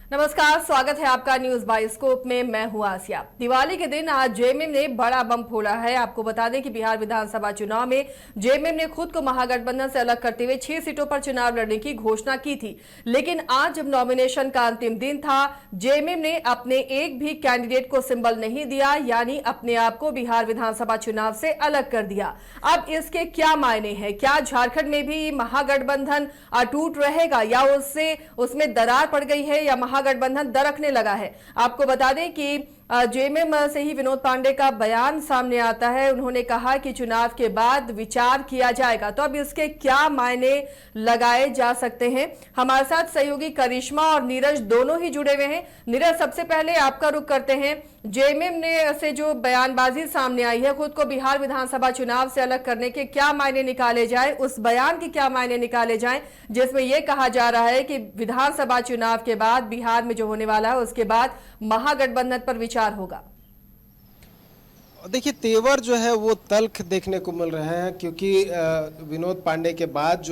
नमस्कार, स्वागत है आपका न्यूज बाइस्कोप में। मैं हूं आसिया। दिवाली के दिन आज जेएमएम ने बड़ा बम फोड़ा है। आपको बता दें कि बिहार विधानसभा चुनाव में जेएमएम ने खुद को महागठबंधन से अलग करते हुए 6 सीटों पर चुनाव लड़ने की घोषणा की थी, लेकिन आज जब नॉमिनेशन का अंतिम दिन था, जेएमएम ने अपने एक भी कैंडिडेट को सिंबल नहीं दिया, यानी अपने आप को बिहार विधानसभा चुनाव से अलग कर दिया। अब इसके क्या मायने हैं? क्या झारखंड में भी महागठबंधन अटूट रहेगा या उसमें दरार पड़ गई है या महागठबंधन दरकने लगा है? आपको बता दें कि जेएमएम से ही विनोद पांडे का बयान सामने आता है। उन्होंने कहा कि चुनाव के बाद विचार किया जाएगा। तो अब इसके क्या मायने लगाए जा सकते हैं? हमारे साथ सहयोगी करिश्मा और नीरज दोनों ही जुड़े हुए हैं। नीरज, सबसे पहले आपका रुख करते हैं। जेएमएम ने से जो बयानबाजी सामने आई है, खुद को बिहार विधानसभा चुनाव से अलग करने के क्या मायने निकाले जाए, उस बयान के क्या मायने निकाले जाएं, जिसमें यह कहा जा रहा है कि विधानसभा चुनाव के बाद बिहार में जो होने वाला है उसके बाद महागठबंधन पर विचार होगा। देखिए, तेवर जो है वो तल्ख देखने को मिल रहे हैं, क्योंकि विनोद पांडे के बाद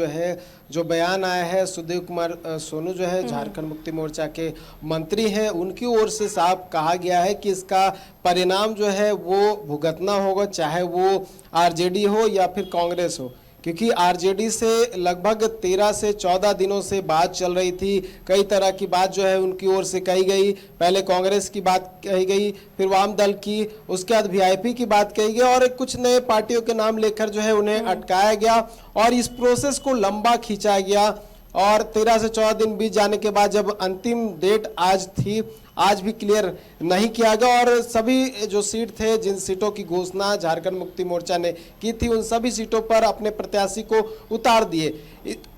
जो बयान आया है, सुदेव कुमार सोनू जो है झारखंड मुक्ति मोर्चा के मंत्री हैं, उनकी ओर से साफ कहा गया है कि इसका परिणाम जो है वो भुगतना होगा, चाहे वो आरजेडी हो या फिर कांग्रेस हो। क्योंकि आरजेडी से लगभग 13 से 14 दिनों से बात चल रही थी, कई तरह की बात जो है उनकी ओर से कही गई। पहले कांग्रेस की बात कही गई, फिर वाम दल की, उसके बाद वीआईपी की बात कही गई और कुछ नए पार्टियों के नाम लेकर जो है उन्हें अटकाया गया और इस प्रोसेस को लंबा खींचा गया। और 13 से 14 दिन बीत जाने के बाद जब अंतिम डेट आज थी, आज भी क्लियर नहीं किया गया और सभी जो सीट थे, जिन सीटों की घोषणा झारखंड मुक्ति मोर्चा ने की थी, उन सभी सीटों पर अपने प्रत्याशी को उतार दिए।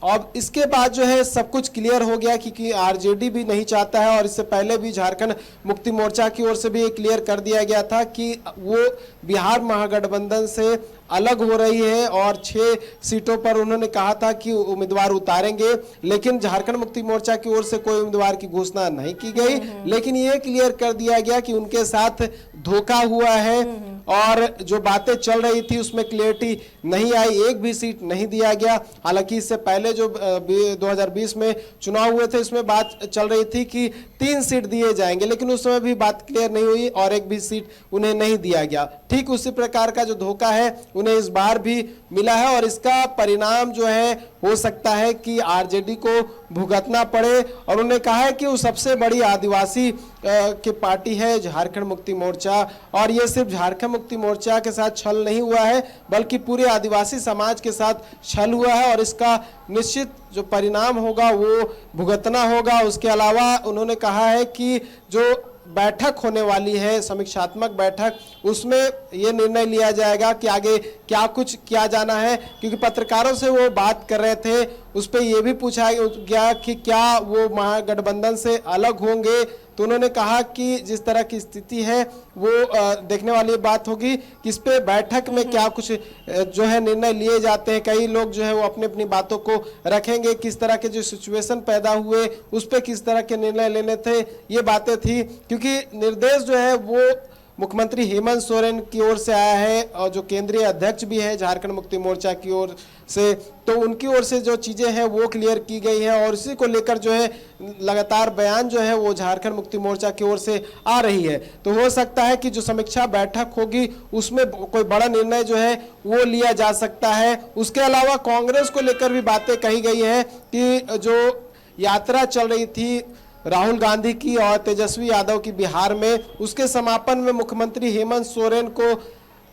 अब इसके बाद जो है सब कुछ क्लियर हो गया, क्योंकि आरजेडी भी नहीं चाहता है और इससे पहले भी झारखंड मुक्ति मोर्चा की ओर से भी ये क्लियर कर दिया गया था कि वो बिहार महागठबंधन से अलग हो रही है और 6 सीटों पर उन्होंने कहा था कि उम्मीदवार उतारेंगे, लेकिन झारखंड मुक्ति मोर्चा की ओर से कोई उम्मीदवार की घोषणा नहीं की गई। लेकिन ये क्लियर कर दिया गया कि उनके साथ धोखा हुआ है और जो बातें चल रही थी उसमें क्लियरिटी नहीं आई, एक भी सीट नहीं दिया गया। हालांकि इससे पहले जो 2020 में चुनाव हुए थे, इसमें बात चल रही थी कि 3 सीट दिए जाएंगे, लेकिन उस समय भी बात क्लियर नहीं हुई और एक भी सीट उन्हें नहीं दिया गया। ठीक उसी प्रकार का जो धोखा है उन्हें इस बार भी मिला है और इसका परिणाम जो है हो सकता है कि आरजेडी को भुगतना पड़े। और उन्होंने कहा है कि वो सबसे बड़ी आदिवासी की पार्टी है झारखंड मुक्ति मोर्चा, और ये सिर्फ झारखंड मुक्ति मोर्चा के साथ छल नहीं हुआ है बल्कि पूरे आदिवासी समाज के साथ छल हुआ है और इसका निश्चित जो परिणाम होगा वो भुगतना होगा। उसके अलावा उन्होंने कहा है कि जो बैठक होने वाली है, समीक्षात्मक बैठक, उसमें यह निर्णय लिया जाएगा कि आगे क्या कुछ किया जाना है। क्योंकि पत्रकारों से वो बात कर रहे थे, उस पर यह भी पूछा गया कि क्या वो महागठबंधन से अलग होंगे, तो उन्होंने कहा कि जिस तरह की स्थिति है वो देखने वाली बात होगी कि इस पे बैठक में क्या कुछ जो है निर्णय लिए जाते हैं। कई लोग जो है वो अपनी अपनी बातों को रखेंगे, किस तरह के जो सिचुएशन पैदा हुए उस पे किस तरह के निर्णय लेने थे, ये बातें थी। क्योंकि निर्देश जो है वो मुख्यमंत्री हेमंत सोरेन की ओर से आया है और जो केंद्रीय अध्यक्ष भी है झारखंड मुक्ति मोर्चा की ओर से, तो उनकी ओर से जो चीज़ें हैं वो क्लियर की गई हैं और इसी को लेकर जो है लगातार बयान जो है वो झारखंड मुक्ति मोर्चा की ओर से आ रही है। तो हो सकता है कि जो समीक्षा बैठक होगी उसमें कोई बड़ा निर्णय जो है वो लिया जा सकता है। उसके अलावा कांग्रेस को लेकर भी बातें कही गई हैं कि जो यात्रा चल रही थी राहुल गांधी की और तेजस्वी यादव की बिहार में, उसके समापन में मुख्यमंत्री हेमंत सोरेन को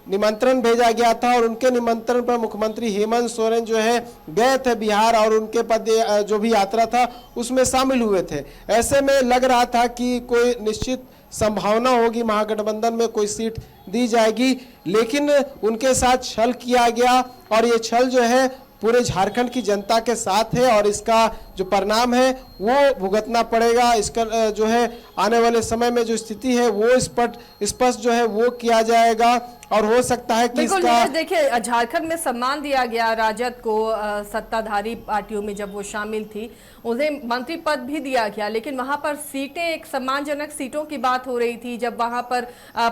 निमंत्रण भेजा गया था और उनके निमंत्रण पर मुख्यमंत्री हेमंत सोरेन जो है गए थे बिहार और उनके पद जो भी यात्रा था उसमें शामिल हुए थे। ऐसे में लग रहा था कि कोई निश्चित संभावना होगी महागठबंधन में कोई सीट दी जाएगी, लेकिन उनके साथ छल किया गया और ये छल जो है पूरे झारखंड की जनता के साथ है और इसका जो परिणाम है वो भुगतना पड़ेगा। इसका जो है आने वाले समय में जो स्थिति है वो स्पष्ट जो है वो किया जाएगा और हो सकता है कि इसका देखिए, झारखंड में सम्मान दिया गया राजद को, सत्ताधारी पार्टियों में जब वो शामिल थी उन्हें मंत्री पद भी दिया गया, लेकिन वहां पर सीटें, एक सम्मानजनक सीटों की बात हो रही थी। जब वहां पर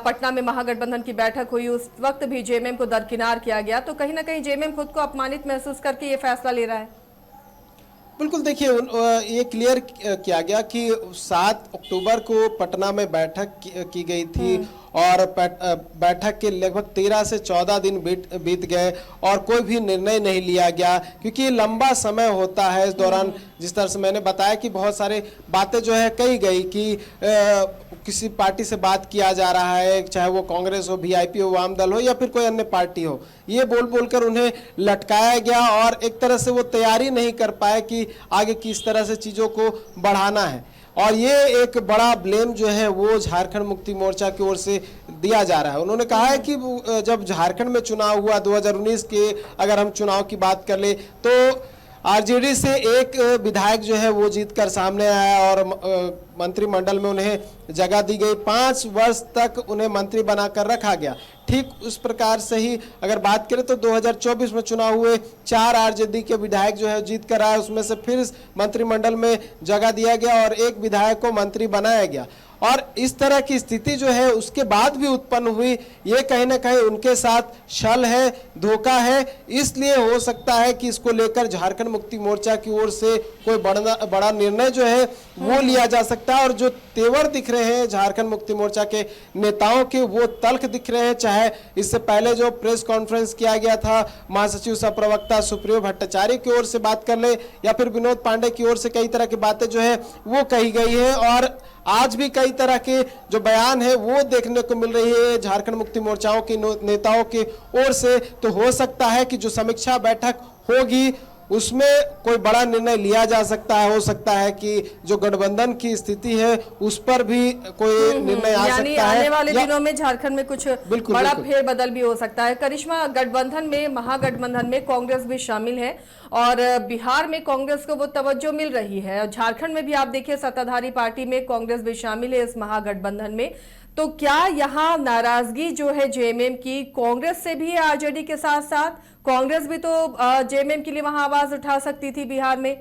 पटना में महागठबंधन की बैठक हुई उस वक्त भी जेएमएम को दरकिनार किया गया, तो कहीं ना कहीं जेएमएम खुद को अपमानित महसूस करके ये फैसला ले रहा है। बिल्कुल, देखिए ये क्लियर किया गया कि 7 अक्टूबर को पटना में बैठक की गई थी और बैठक के लगभग 13 से 14 दिन बीत गए और कोई भी निर्णय नहीं लिया गया, क्योंकि लंबा समय होता है। इस दौरान जिस तरह से मैंने बताया कि बहुत सारे बातें जो है कही गई कि किसी पार्टी से बात किया जा रहा है, चाहे वो कांग्रेस हो, वीआईपी हो, वाम दल हो या फिर कोई अन्य पार्टी हो, ये बोल बोलकर उन्हें लटकाया गया और एक तरह से वो तैयारी नहीं कर पाए कि आगे किस तरह से चीज़ों को बढ़ाना है। और ये एक बड़ा ब्लेम जो है वो झारखंड मुक्ति मोर्चा की ओर से दिया जा रहा है। उन्होंने कहा है कि जब झारखंड में चुनाव हुआ 2019 के, अगर हम चुनाव की बात कर ले तो आरजेडी से एक विधायक जो है वो जीत कर सामने आया और मंत्रिमंडल में उन्हें जगह दी गई। 5 वर्ष तक उन्हें मंत्री बनाकर रखा गया। ठीक उस प्रकार से ही अगर बात करें तो 2024 में चुनाव हुए, 4 आरजेडी के विधायक जो है जीत कर आए, उसमें से फिर मंत्रिमंडल में जगह दिया गया और एक विधायक को मंत्री बनाया गया। और इस तरह की स्थिति जो है उसके बाद भी उत्पन्न हुई, ये कहीं ना कहीं उनके साथ छल है, धोखा है। इसलिए हो सकता है कि इसको लेकर झारखंड मुक्ति मोर्चा की ओर से कोई बड़ा निर्णय जो है वो लिया जा सकता है। और जो तेवर दिख रहे हैं झारखंड मुक्ति मोर्चा के नेताओं के, वो तल्ख दिख रहे हैं। चाहे इससे पहले जो प्रेस कॉन्फ्रेंस किया गया था, महासचिव सह प्रवक्ता सुप्रियो भट्टाचार्य की ओर से बात कर ले या फिर विनोद पांडे की ओर से कई तरह की बातें जो है वो कही गई है। और आज भी कई तरह के जो बयान है वो देखने को मिल रही है झारखंड मुक्ति मोर्चाओं के नेताओं की ओर से। तो हो सकता है कि जो समीक्षा बैठक होगी उसमें कोई बड़ा निर्णय लिया जा सकता है। हो सकता है कि जो गठबंधन की स्थिति है उस पर भी कोई निर्णय आ सकता है। आने वाले दिनों में झारखंड में कुछ बड़ा फेरबदल भी हो सकता है। करिश्मा, गठबंधन में, महागठबंधन में कांग्रेस भी शामिल है और बिहार में कांग्रेस को वो तवज्जो मिल रही है और झारखंड में भी आप देखिए सत्ताधारी पार्टी में कांग्रेस भी शामिल है इस महागठबंधन में। तो क्या यहाँ नाराजगी जो है जेएमएम की कांग्रेस से भी है आरजेडी के साथ साथ? कांग्रेस भी तो जेएमएम के लिए वहां आवाज उठा सकती थी बिहार में।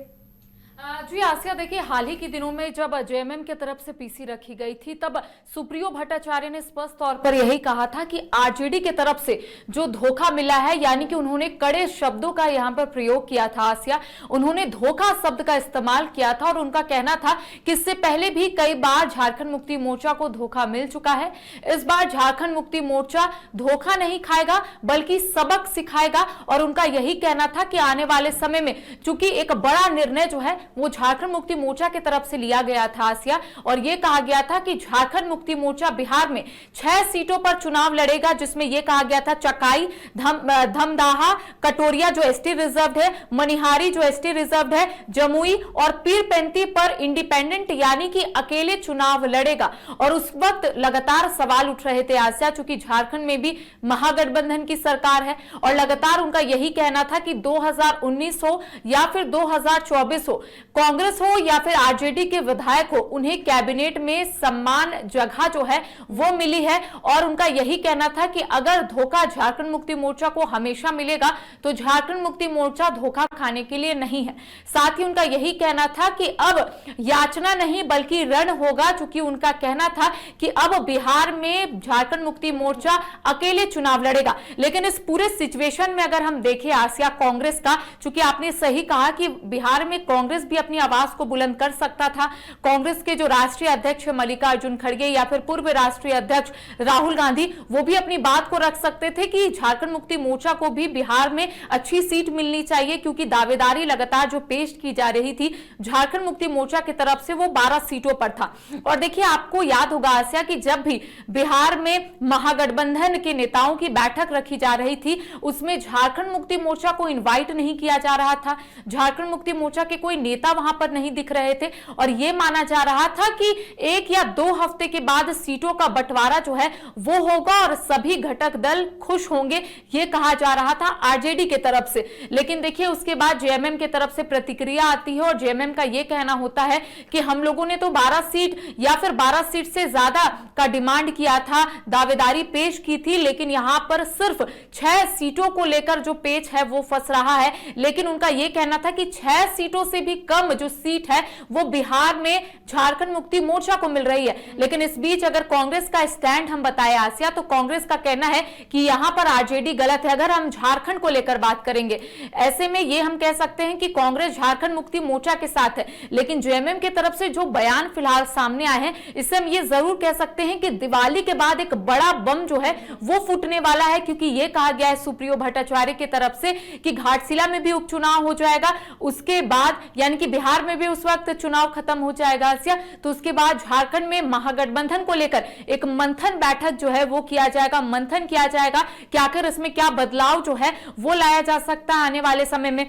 जी आसिया, देखिए हाल ही के दिनों में जब जेएमएम की तरफ से पीसी रखी गई थी तब सुप्रियो भट्टाचार्य ने स्पष्ट तौर पर यही कहा था कि आरजेडी की तरफ से जो धोखा मिला है, यानी कि उन्होंने कड़े शब्दों का यहां पर प्रयोग किया था। आसिया, उन्होंने धोखा शब्द का इस्तेमाल किया था और उनका कहना था कि इससे पहले भी कई बार झारखंड मुक्ति मोर्चा को धोखा मिल चुका है। इस बार झारखंड मुक्ति मोर्चा धोखा नहीं खाएगा बल्कि सबक सिखाएगा। और उनका यही कहना था कि आने वाले समय में चूंकि एक बड़ा निर्णय जो है वो झारखंड मुक्ति मोर्चा की तरफ से लिया गया था आसिया, और यह कहा गया था कि झारखंड मुक्ति मोर्चा बिहार में 6 सीटों पर चुनाव लड़ेगा, जिसमें यह कहा गया था चकाई, धमदाहा, कटोरिया जो एसटी रिजर्व है, मनिहारी जो एसटी रिजर्व है, जमुई और पीरपेंती पर इंडिपेंडेंट यानी कि अकेले चुनाव लड़ेगा। और उस वक्त लगातार सवाल उठ रहे थे आसिया, चूंकि झारखंड में भी महागठबंधन की सरकार है और लगातार उनका यही कहना था कि 2019 हो या फिर 2024 हो, कांग्रेस हो या फिर आरजेडी के विधायक हो, उन्हें कैबिनेट में सम्मान जगह जो है वो मिली है। और उनका यही कहना था कि अगर धोखा झारखंड मुक्ति मोर्चा को हमेशा मिलेगा तो झारखंड मुक्ति मोर्चा धोखा खाने के लिए नहीं है। साथ ही उनका यही कहना था कि अब याचना नहीं बल्कि रण होगा, चूंकि उनका कहना था कि अब बिहार में झारखंड मुक्ति मोर्चा अकेले चुनाव लड़ेगा। लेकिन इस पूरे सिचुएशन में अगर हम देखें आसिया कांग्रेस का, चूंकि आपने सही कहा कि बिहार में कांग्रेस भी अपनी आवाज को बुलंद कर सकता था। कांग्रेस के जो राष्ट्रीय अध्यक्ष मल्लिकार्जुन खड़गे या फिर पूर्व राष्ट्रीय अध्यक्ष राहुल गांधी, वो भी अपनी बात को रख सकते थे कि झारखंड मुक्ति मोर्चा को भी बिहार में अच्छी सीट मिलनी चाहिए, क्योंकि दावेदारी लगातार जो पेश की जा रही थी झारखंड मुक्ति मोर्चा की तरफ से वो 12 सीटों पर था। और देखिए आपको याद होगा आसिया कि जब भी बिहार में महागठबंधन के नेताओं की बैठक रखी जा रही थी उसमें झारखंड मुक्ति मोर्चा को इन्वाइट नहीं किया जा रहा था, झारखंड मुक्ति मोर्चा के कोई नेता वहां पर नहीं दिख रहे थे और यह माना जा रहा था कि 1 या 2 हफ्ते के बाद सीटों का बंटवारा जो है वो होगा और सभी घटक दल खुश होंगे, यह कहा जा रहा था आरजेडी की तरफ से। लेकिन देखिए उसके बाद जेएमएम की तरफ से प्रतिक्रिया आती है और जेएमएम का यह कहना होता है कि हम लोगों ने तो 12 सीट या फिर 12 सीट से ज्यादा का डिमांड किया था, दावेदारी पेश की थी, लेकिन यहां पर सिर्फ 6 सीटों को लेकर जो पेच है वो फंस रहा है। लेकिन उनका यह कहना था कि 6 सीटों से भी कम जो सीट है वो बिहार में झारखंड मुक्ति मोर्चा को मिल रही है। लेकिन इस बीच अगर कांग्रेस का स्टैंड हम बताए आसिया, तो कांग्रेस का कहना है कि यहां पर आरजेडी गलत है। अगर हम झारखंड को लेकर बात करेंगे, ऐसे में ये हम कह सकते हैं कि कांग्रेस झारखंड मुक्ति मोर्चा के साथ है, लेकिन जेएमएम की तरफ से जो बयान फिलहाल सामने आए हैं, इससे हम ये जरूर कह सकते हैं कि दिवाली के बाद एक बड़ा बम जो है वो फूटने वाला है, क्योंकि ये कहा गया है सुप्रियो भट्टाचार्य की तरफ से कि घाटशिला में भी उपचुनाव हो जाएगा, उसके बाद यानी कि बिहार में भी उस वक्त चुनाव खत्म हो जाएगा आसिया, तो उसके बाद झारखंड में महागठबंधन को लेकर एक मंथन बैठक जो है वो किया जाएगा, मंथन किया जाएगा कि आखिर इसमें क्या बदलाव जो है वो लाया जा सकता है आने वाले समय में।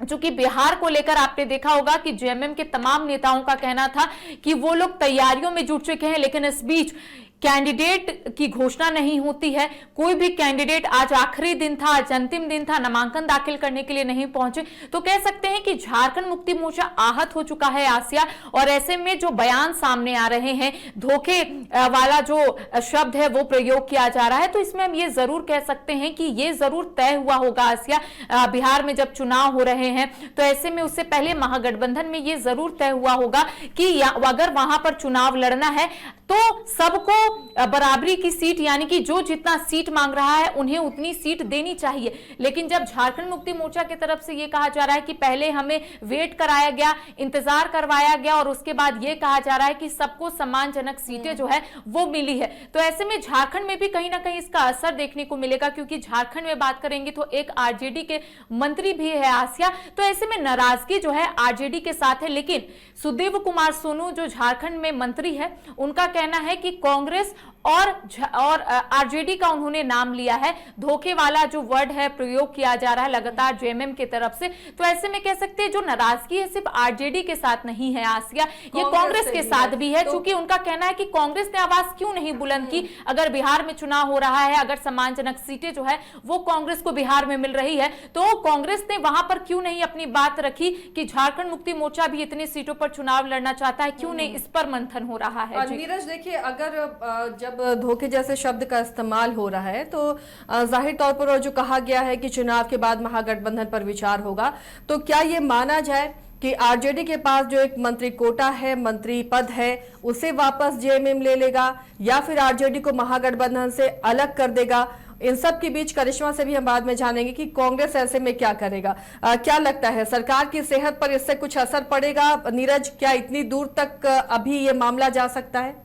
चूंकि बिहार को लेकर आपने देखा होगा कि जेएमएम के तमाम नेताओं का कहना था कि वो लोग तैयारियों में जुट चुके हैं, लेकिन इस बीच कैंडिडेट की घोषणा नहीं होती है। कोई भी कैंडिडेट, आज आखिरी दिन था, आज अंतिम दिन था, नामांकन दाखिल करने के लिए नहीं पहुंचे, तो कह सकते हैं कि झारखंड मुक्ति मोर्चा आहत हो चुका है आसिया। और ऐसे में जो बयान सामने आ रहे हैं, धोखे वाला जो शब्द है वो प्रयोग किया जा रहा है, तो इसमें हम ये जरूर कह सकते हैं कि ये जरूर तय हुआ होगा आसिया। बिहार में जब चुनाव हो रहे हैं तो ऐसे में उससे पहले महागठबंधन में ये जरूर तय हुआ होगा कि अगर वहां पर चुनाव लड़ना है तो सबको बराबरी की सीट, यानी कि जो जितना सीट मांग रहा है उन्हें उतनी सीट देनी चाहिए। लेकिन जब झारखंड मुक्ति मोर्चा की तरफ से यह कहा जा रहा है कि पहले हमें वेट कराया गया, इंतजार करवाया गया और उसके बाद यह कहा जा रहा है कि सबको सम्मानजनक सीटें जो है वो मिली है, तो ऐसे में झारखंड में भी कहीं ना कहीं इसका असर देखने को मिलेगा, क्योंकि झारखंड में बात करेंगे तो एक आरजेडी के मंत्री भी है आसिया, तो ऐसे में नाराजगी जो है आरजेडी के साथ है। लेकिन सुदेव कुमार सोनू जो झारखंड में मंत्री है, उनका कहना है कि कांग्रेस और आरजेडी का उन्होंने नाम लिया है, धोखे वाला जो वर्ड है प्रयोग किया जा रहा है लगातार जेएमएम की तरफ से, तो ऐसे में कह सकते हैं जो नाराजगी है सिर्फ आरजेडी के साथ नहीं है आसिया, ये कांग्रेस के साथ भी है। क्योंकि उनका कहना है कि कांग्रेस ने आवाज क्यों नहीं बुलंद की, अगर बिहार में चुनाव हो रहा है, अगर सम्मानजनक सीटें जो है वो कांग्रेस को बिहार में मिल रही है, तो कांग्रेस ने वहां पर क्यों नहीं अपनी बात रखी कि झारखंड मुक्ति मोर्चा भी इतनी सीटों पर चुनाव लड़ना चाहता है, क्यों नहीं इस पर मंथन हो रहा है। नीरज देखिए, अगर जब धोखे जैसे शब्द का इस्तेमाल हो रहा है तो जाहिर तौर पर जो कहा गया है कि चुनाव के बाद महागठबंधन पर विचार होगा, तो क्या ये माना जाए कि आरजेडी के पास जो एक मंत्री कोटा है, मंत्री पद है, उसे वापस जेएमएम ले लेगा या फिर आरजेडी को महागठबंधन से अलग कर देगा? इन सब के बीच करिश्मा से भी हम बाद में जानेंगे कि कांग्रेस ऐसे में क्या करेगा। क्या लगता है, सरकार की सेहत पर इससे कुछ असर पड़ेगा? नीरज, क्या इतनी दूर तक अभी ये मामला जा सकता है?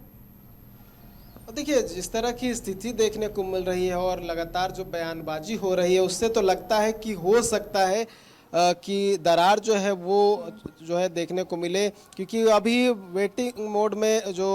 देखिए, जिस तरह की स्थिति देखने को मिल रही है और लगातार जो बयानबाजी हो रही है, उससे तो लगता है कि हो सकता है कि दरार जो है वो जो है देखने को मिले, क्योंकि अभी वेटिंग मोड में जो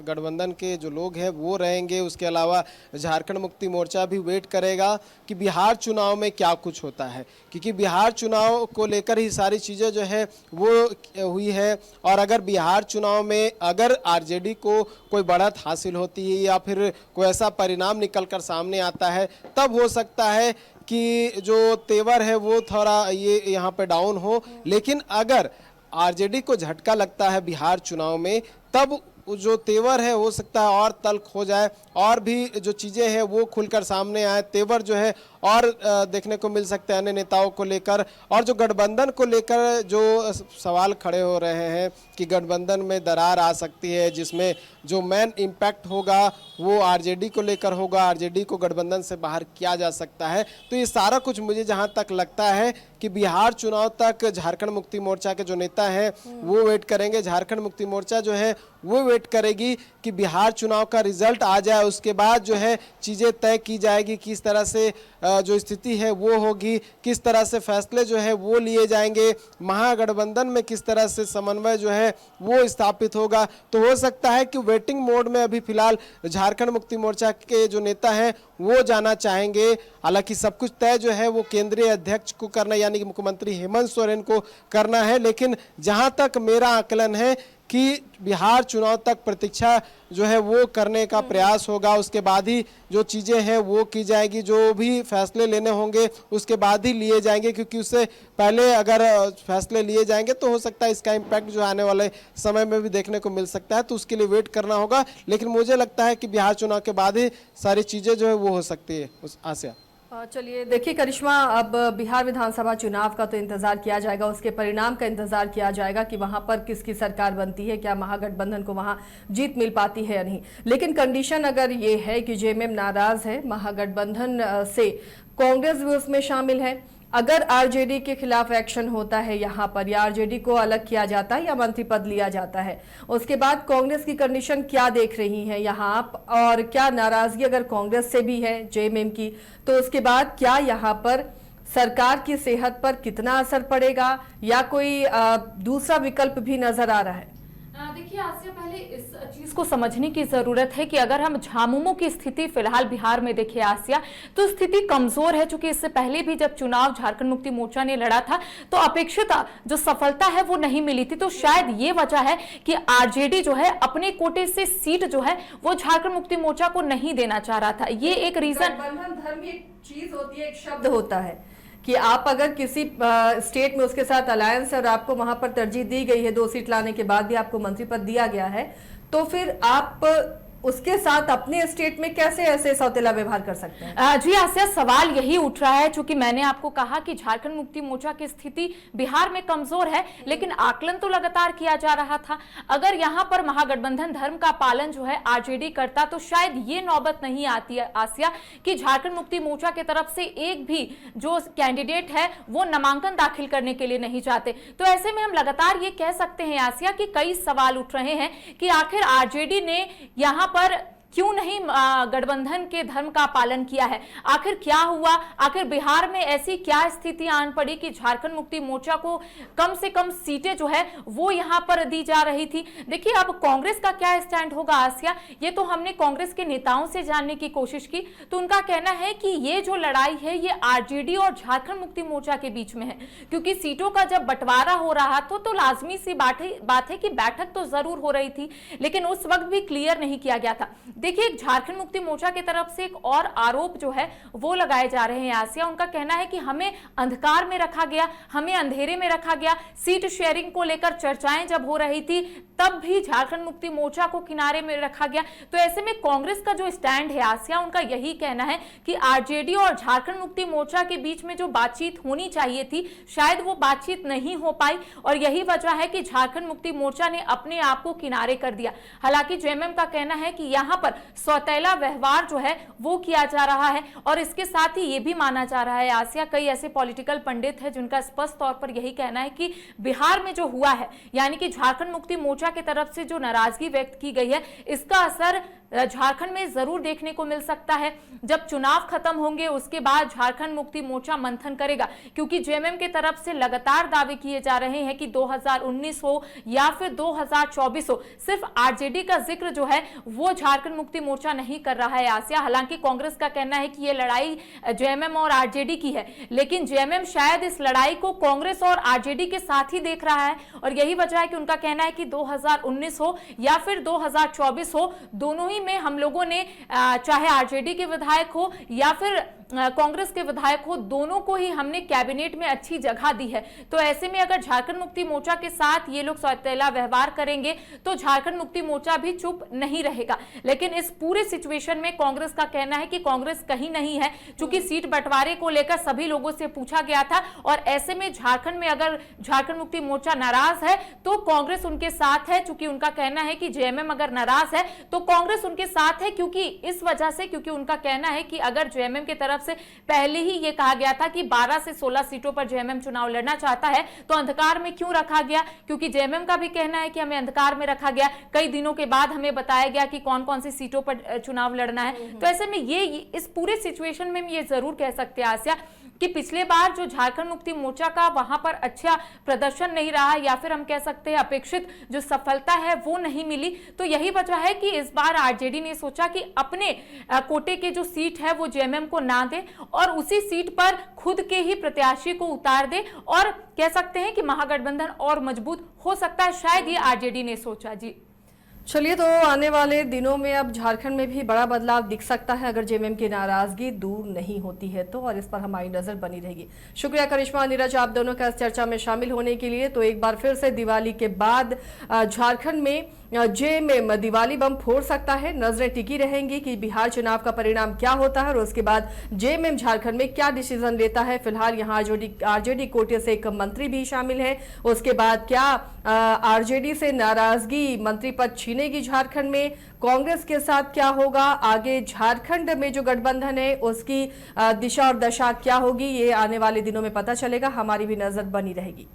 गठबंधन के जो लोग हैं वो रहेंगे। उसके अलावा झारखंड मुक्ति मोर्चा भी वेट करेगा कि बिहार चुनाव में क्या कुछ होता है, क्योंकि बिहार चुनाव को लेकर ही सारी चीज़ें जो है वो हुई है। और अगर बिहार चुनाव में अगर आरजेडी को कोई बढ़त हासिल होती है या फिर कोई ऐसा परिणाम निकल कर सामने आता है, तब हो सकता है कि जो तेवर है वो थोड़ा ये यहाँ पे डाउन हो। लेकिन अगर आरजेडी को झटका लगता है बिहार चुनाव में, तब जो तेवर है हो सकता है और तल्ख हो जाए, और भी जो चीज़ें हैं वो खुलकर सामने आए, तेवर जो है और देखने को मिल सकते हैं अन्य नेताओं को लेकर। और जो गठबंधन को लेकर जो सवाल खड़े हो रहे हैं कि गठबंधन में दरार आ सकती है, जिसमें जो मेन इम्पैक्ट होगा वो आरजेडी को लेकर होगा, आरजेडी को गठबंधन से बाहर किया जा सकता है। तो ये सारा कुछ मुझे जहाँ तक लगता है कि बिहार चुनाव तक झारखंड मुक्ति मोर्चा के जो नेता हैं वो वेट करेंगे, झारखंड मुक्ति मोर्चा जो है वो वेट करेगी कि बिहार चुनाव का रिजल्ट आ जाए, उसके बाद जो है चीज़ें तय की जाएगी, किस तरह से जो स्थिति है वो होगी, किस तरह से फैसले जो है वो लिए जाएंगे, महागठबंधन में किस तरह से समन्वय जो है वो स्थापित होगा। तो हो सकता है कि वेटिंग मोड में अभी फिलहाल झारखंड मुक्ति मोर्चा के जो नेता हैं वो जाना चाहेंगे। हालांकि सब कुछ तय जो है वो केंद्रीय अध्यक्ष को करना, यानी कि मुख्यमंत्री हेमंत सोरेन को करना है। लेकिन जहां तक मेरा आकलन है कि बिहार चुनाव तक प्रतीक्षा जो है वो करने का प्रयास होगा, उसके बाद ही जो चीज़ें हैं वो की जाएगी, जो भी फैसले लेने होंगे उसके बाद ही लिए जाएंगे, क्योंकि उससे पहले अगर फैसले लिए जाएंगे तो हो सकता है इसका इम्पैक्ट जो आने वाले समय में भी देखने को मिल सकता है। तो उसके लिए वेट करना होगा। लेकिन मुझे लगता है कि बिहार चुनाव के बाद ही सारी चीज़ें जो है वो हो सकती है। आसिया, चलिए देखिए करिश्मा, अब बिहार विधानसभा चुनाव का तो इंतजार किया जाएगा, उसके परिणाम का इंतजार किया जाएगा कि वहां पर किसकी सरकार बनती है, क्या महागठबंधन को वहां जीत मिल पाती है या नहीं। लेकिन कंडीशन अगर ये है कि जेएमएम नाराज है महागठबंधन से, कांग्रेस भी उसमें शामिल है, अगर आरजेडी के खिलाफ एक्शन होता है यहाँ पर, या आरजेडी को अलग किया जाता है या मंत्री पद लिया जाता है, उसके बाद कांग्रेस की कंडीशन क्या देख रही है यहाँ आप, और क्या नाराजगी अगर कांग्रेस से भी है जेएमएम की, तो उसके बाद क्या यहाँ पर सरकार की सेहत पर कितना असर पड़ेगा, या कोई दूसरा विकल्प भी नजर आ रहा है? देखिए आसिया, पहले इस चीज को समझने की जरूरत है कि अगर हम झामुमो की स्थिति फिलहाल बिहार में देखें आसिया, तो स्थिति कमजोर है। चूंकि इससे पहले भी जब चुनाव झारखंड मुक्ति मोर्चा ने लड़ा था तो अपेक्षित जो सफलता है वो नहीं मिली थी। तो शायद ये वजह है कि आरजेडी जो है अपने कोटे से सीट जो है वो झारखंड मुक्ति मोर्चा को नहीं देना चाह रहा था। ये एक रीजन। गठबंधन धर्म एक चीज होती है, एक शब्द होता है कि आप अगर किसी स्टेट में उसके साथ अलायंस है और आपको वहां पर तरजीह दी गई है, 2 सीट लाने के बाद भी आपको मंत्री पद दिया गया है, तो फिर आप उसके साथ अपने स्टेट में कैसे ऐसे सौतेला व्यवहार कर सकते हैं? जी आसिया, सवाल यही उठ रहा है। चूंकि मैंने आपको कहा कि झारखंड मुक्ति मोर्चा की स्थिति बिहार में कमजोर है, लेकिन आकलन तो लगातार किया जा रहा था। अगर यहां पर महागठबंधन धर्म का पालन जो है आरजेडी करता तो शायद ये नौबत नहीं आती है आसिया कि झारखंड मुक्ति मोर्चा की तरफ से एक भी जो कैंडिडेट है वो नामांकन दाखिल करने के लिए नहीं चाहते। तो ऐसे में हम लगातार ये कह सकते हैं आसिया कि कई सवाल उठ रहे हैं कि आखिर आरजेडी ने यहाँ पर क्यों नहीं गठबंधन के धर्म का पालन किया है, आखिर क्या हुआ, आखिर बिहार में ऐसी क्या स्थिति आन पड़ी कि झारखंड मुक्ति मोर्चा को कम से कम सीटें जो है वो यहां पर दी जा रही थी। देखिए अब कांग्रेस का क्या स्टैंड होगा आसिया, ये तो हमने कांग्रेस के नेताओं से जानने की कोशिश की, तो उनका कहना है कि ये जो लड़ाई है ये आरजेडी और झारखंड मुक्ति मोर्चा के बीच में है, क्योंकि सीटों का जब बंटवारा हो रहा था तो लाजमी सी बात है कि बैठक तो जरूर हो रही थी, लेकिन उस वक्त भी क्लियर नहीं किया गया था। देखिए झारखंड मुक्ति मोर्चा की तरफ से एक और आरोप जो है वो लगाए जा रहे हैं आसिया। उनका कहना है कि हमें अंधकार में रखा गया, हमें अंधेरे में रखा गया। सीट शेयरिंग को लेकर चर्चाएं जब हो रही थी तब भी झारखंड मुक्ति मोर्चा को किनारे में रखा गया। तो ऐसे में कांग्रेस का जो स्टैंड है आसिया, उनका यही कहना है कि आरजेडी और झारखंड मुक्ति मोर्चा के बीच में जो बातचीत होनी चाहिए थी शायद वो बातचीत नहीं हो पाई, और यही वजह है कि झारखंड मुक्ति मोर्चा ने अपने आप को किनारे कर दिया। हालांकि जेएमएम का कहना है कि यहाँ पर सौतेला व्यवहार जो है वो किया जा रहा है, और इसके साथ ही ये भी माना जा रहा है आसिया, कई ऐसे पॉलिटिकल पंडित हैं जिनका स्पष्ट तौर पर यही कहना है कि बिहार में जो हुआ है, यानी कि झारखंड मुक्ति मोर्चा की तरफ से जो नाराजगी व्यक्त की गई है, इसका असर झारखंड में जरूर देखने को मिल सकता है। जब चुनाव खत्म होंगे उसके बाद झारखंड मुक्ति मोर्चा मंथन करेगा, क्योंकि जेएमएम की तरफ से लगातार दावे किए जा रहे हैं कि 2019 हो या फिर 2024 हो, सिर्फ आरजेडी का जिक्र जो है वो झारखंड मुक्ति मोर्चा नहीं कर रहा है आसिया। हालांकि कांग्रेस का कहना है कि ये लड़ाई जेएमएम और आरजेडी की है, लेकिन जेएमएम शायद इस लड़ाई को कांग्रेस और आरजेडी के साथ ही देख रहा है, और यही वजह है कि उनका कहना है कि 2019 हो या फिर 2024 हो, दोनों ही में हम लोगों ने चाहे आरजेडी के विधायक हो या फिर कांग्रेस के विधायक हो, दोनों को ही हमने कैबिनेट में अच्छी जगह दी है। तो ऐसे में अगर झारखंड मुक्ति मोर्चा के साथ ये लोग सौतेला व्यवहार करेंगे तो झारखंड मुक्ति मोर्चा भी चुप नहीं रहेगा। लेकिन इस पूरे सिचुएशन में कांग्रेस का कहना है कि कांग्रेस कहीं नहीं है, क्योंकि सीट बंटवारे को लेकर सभी लोगों से पूछा गया था, और ऐसे में झारखंड में अगर झारखंड मुक्ति मोर्चा नाराज है तो कांग्रेस उनके साथ है। चूंकि उनका कहना है कि जेएमएम अगर नाराज है तो कांग्रेस उनके साथ है, क्योंकि इस वजह से, क्योंकि उनका कहना है कि अगर जेएमएम की तरफ से पहले ही ये कहा गया था कि 12 से 16 सीटों पर जेएमएम चुनाव लड़ना चाहता है, तो अंधकार में क्यों रखा गया, क्योंकि जेएमएम का भी कहना है कि हमें अंधकार में रखा गया, कई दिनों के बाद हमें बताया गया कि कौन कौन सी सीटों पर चुनाव लड़ना है। तो ऐसे में ये इस पूरे सिचुएशन में हम ये जरूर कह सकते हैं आसिया कि पिछले बार जो झारखंड मुक्ति मोर्चा का वहां पर अच्छा प्रदर्शन नहीं रहा, या फिर हम कह सकते हैं अपेक्षित जो सफलता है वो नहीं मिली। तो यही वजह है कि इस बार आरजेडी ने सोचा कि अपने कोटे के जो सीट है वो जेएमएम को ना दे, और उसी सीट पर खुद के ही प्रत्याशी को उतार दे, और कह सकते हैं कि महागठबंधन और मजबूत हो सकता है, शायद ये आरजेडी ने सोचा। जी चलिए, तो आने वाले दिनों में अब झारखंड में भी बड़ा बदलाव दिख सकता है अगर जेएमएम की नाराजगी दूर नहीं होती है तो, और इस पर हमारी नजर बनी रहेगी। शुक्रिया करिश्मा, नीरज, आप दोनों का इस चर्चा में शामिल होने के लिए। तो एक बार फिर से दिवाली के बाद झारखंड में जेएमएम दिवाली बम फोड़ सकता है। नजरें टिकी रहेंगी कि बिहार चुनाव का परिणाम क्या होता है और उसके बाद जेएमएम झारखंड में क्या डिसीजन लेता है। फिलहाल यहाँ आरजेडी कोटे से एक मंत्री भी शामिल है। उसके बाद क्या आरजेडी से नाराजगी मंत्री पद छीनेगी झारखंड में, कांग्रेस के साथ क्या होगा, आगे झारखंड में जो गठबंधन है उसकी दिशा और दशा क्या होगी, ये आने वाले दिनों में पता चलेगा। हमारी भी नजर बनी रहेगी।